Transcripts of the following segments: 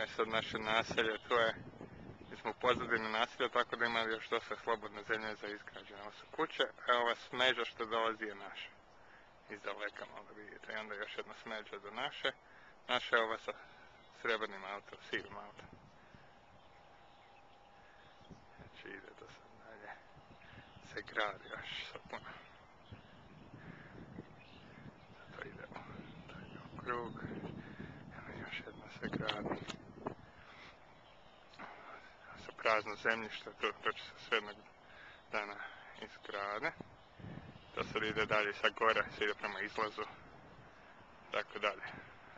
je sad naše naselje, mi smo u pozadini naselja, tako da ima još dosta slobodne zemlje za izgrađene. Ovo su kuće, a ova smeđa što dolazi je naša. Iz daleka malo vidite. I onda još jedna smeđa do naše. Naša je ova sa srebrnim autom, sivim autom. Znači ide to sad dalje. Se gradi još sa puno. To ide u krug. Evo još jedna se gradi. Sa prazno zemljište, to će se sve jednog dana izgrade. To sad ide dalje sa gore, se ide prema izlazu. Tako dalje.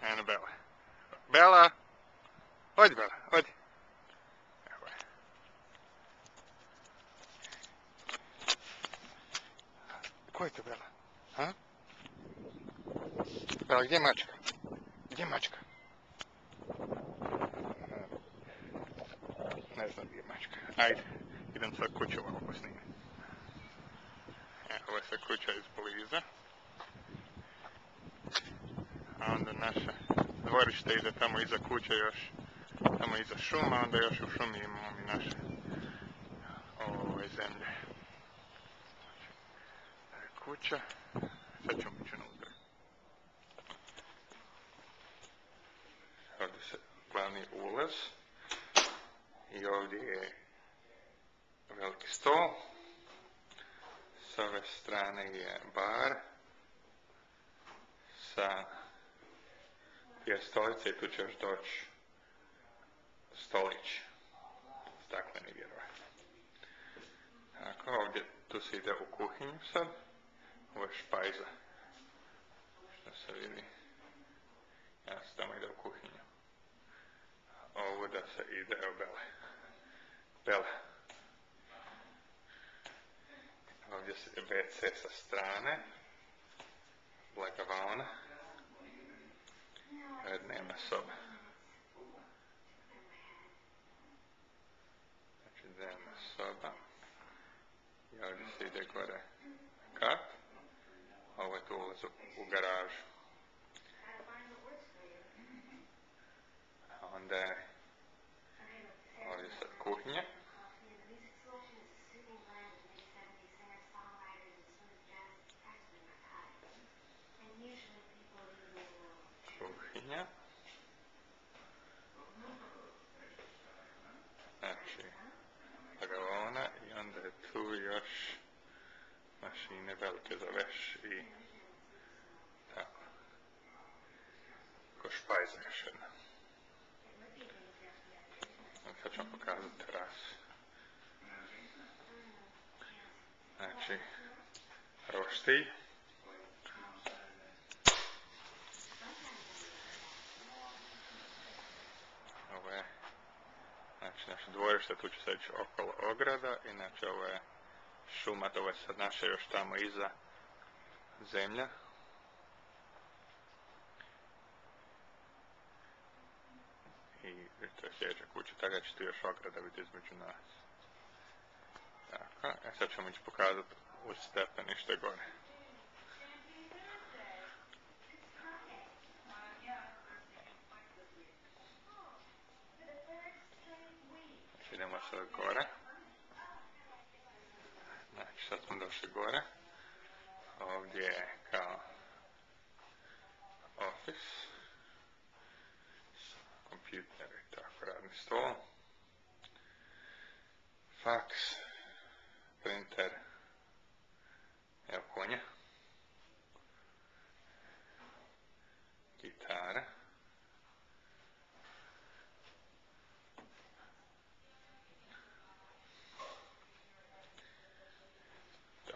Eno Bela. Bela! Odi Bela, odi. Evo je. Ko je to Bela? Ha? Bela, gdje je mačka? Gdje je mačka? Ne znam gdje je mačka. Ajde, idem sad kuću malo posnimiti. Ovo je sad kuća iz bliza. A onda naše dvorište ide tamo iza kuće još, tamo iza šuma, onda još u šumi imamo mi naše ove zemlje. Kuća, sad ćemo ići unutra. Ovdje se glavni ulaz i ovdje je veliki stol. S ove strane je bar sa dvije stolice i tu će još doći stolić, stakleni vjerovatno. Tako, ovdje tu se ide u kuhinju sad, ovo je špajza, što se vidi, ja se tamo ide u kuhinju. Ovo da se ide, evo Bela. Ovdje je WC sa strane, blagavaona, dnevna soba. Znači dnevna soba. I ovdje se ide gore kat. Ovo je tu ulaz u garažu. A onda je ovdje sad kuhinja. Kuhinja. Znači, blagavaona i onda je tu još mašine velike za veš i tako. Ko špajza još jedna. Sad ću vam pokazati terasu. Znači, roštilj. Ovo je, znači, naše dvorište, tu će se ići okolo ograda, inače ovo je šuma, ovo je sad naše još tamo iza zemlja. I to je sljedeća kuća, tako će tu još ograda biti između nas. Tako, sad ćemo ići pokazati uz stepenište gore. Idemo sad gore. Znači, sad smo došli gore. Ovdje je kao office. Kompjuter i tako, radni stol. Faks. Printer. Evo konja. Gitara.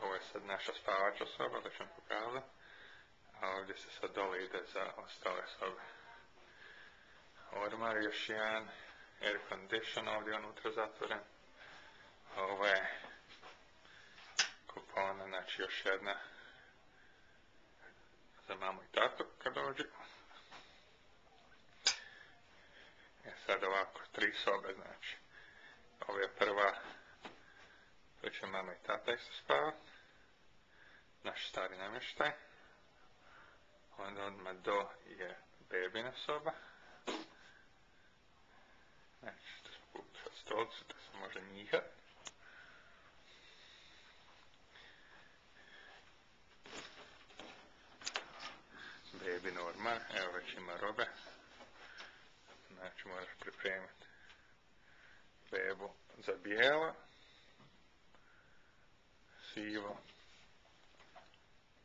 Ovo je sad naša spavača soba, da ću vam pokazati. A ovdje se sad dole ide za ostale sobe. Ormar, još jedan air condition ovdje unutra zatvoren. Ovo je kupona, znači još jedna za mamu i tatu kad dođu. Sad ovako, 3 sobe, znači. Ovo je prva, tu će mama i tata isto spavat. Naš stari namještaj. Onda odmah do je bebina soba. Znači, tu smo kupili sad stolicu, da se može njihat. Baby ormar, evo već ima robe. Znači, možeš pripremiti bebu za bijelo, sivo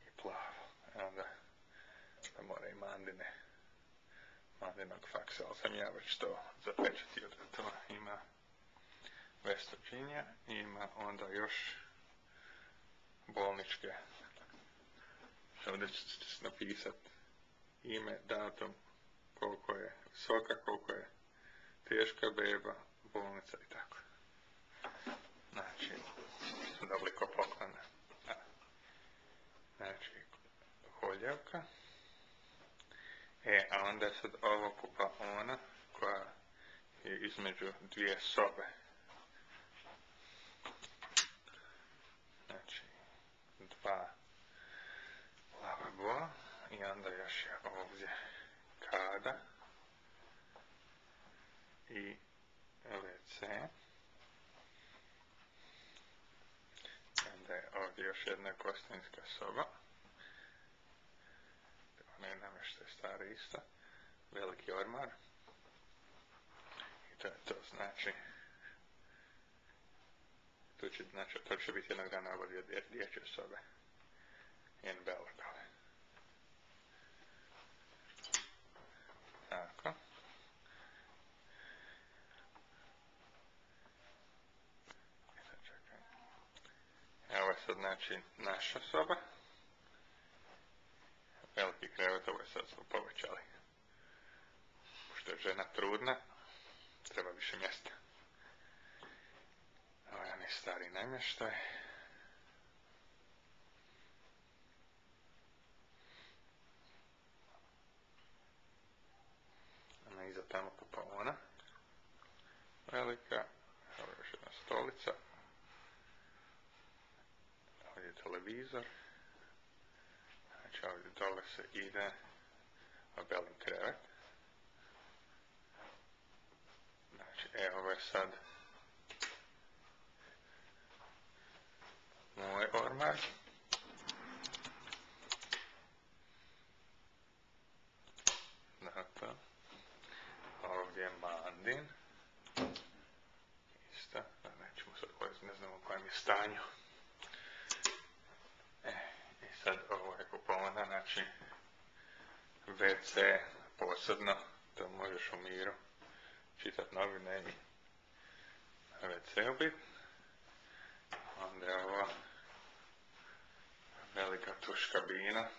i plavo. Evo da mora i mandinog faksa, ali sam ja već to zapečatio da to ima West Virginia i ima onda još bolničke. Ovdje ćete napisat ime, datum, koliko je visoka, koliko je teška beba, bolnica i tako. Znači, smo dobili ko poklon. Znači, holjevka. A onda je sad ovo kupaona koja je između dvije sobe. Znači, 2 lavabo i onda još je ovdje kada i WC. Onda je ovdje još jedna gostinska soba. Ona je namještaj stari isto. Veliki ormar. I to je to, znači to će biti jednog dana ovo dječje sobe. In Belgrade. Tako. Evo je sad znači naša soba. Veliki krevet, ovo je sad smo povećali. Pošto je žena trudna, treba više mjesta. Ovo je onaj stari namještaj. Ona iza tamo kupaona. Velika. Evo je još jedna stolica. Ovdje je televizor. Znači ovdje dole se ide obelim krevet. Znači evo je sad moj ormar. Dakle, ovdje je mandin. Isto, nećemo sad ulaziti, ne znamo u kojem je stanju. I sad ovo je kupovana, znači WC posebno, to možeš u miru čitat novine i WC bit. Onda je ovo velika tuš kabina.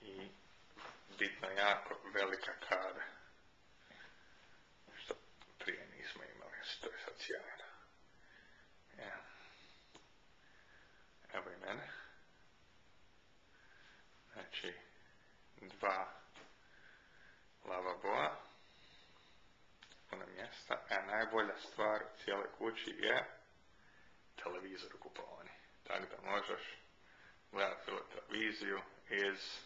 I bitno jako velika kada. Što prije nismo imali, to je sad sjajno. Evo i mene. Znači, 2 lavaboa, puno mjesta, a najbolja stvar u cijeloj kući je televizor u kupovani. Tako da možeš gledati televiziju iz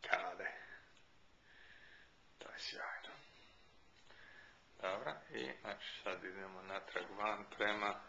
kade. To je sjajno. Dobro, i znači sad idemo natrag van prema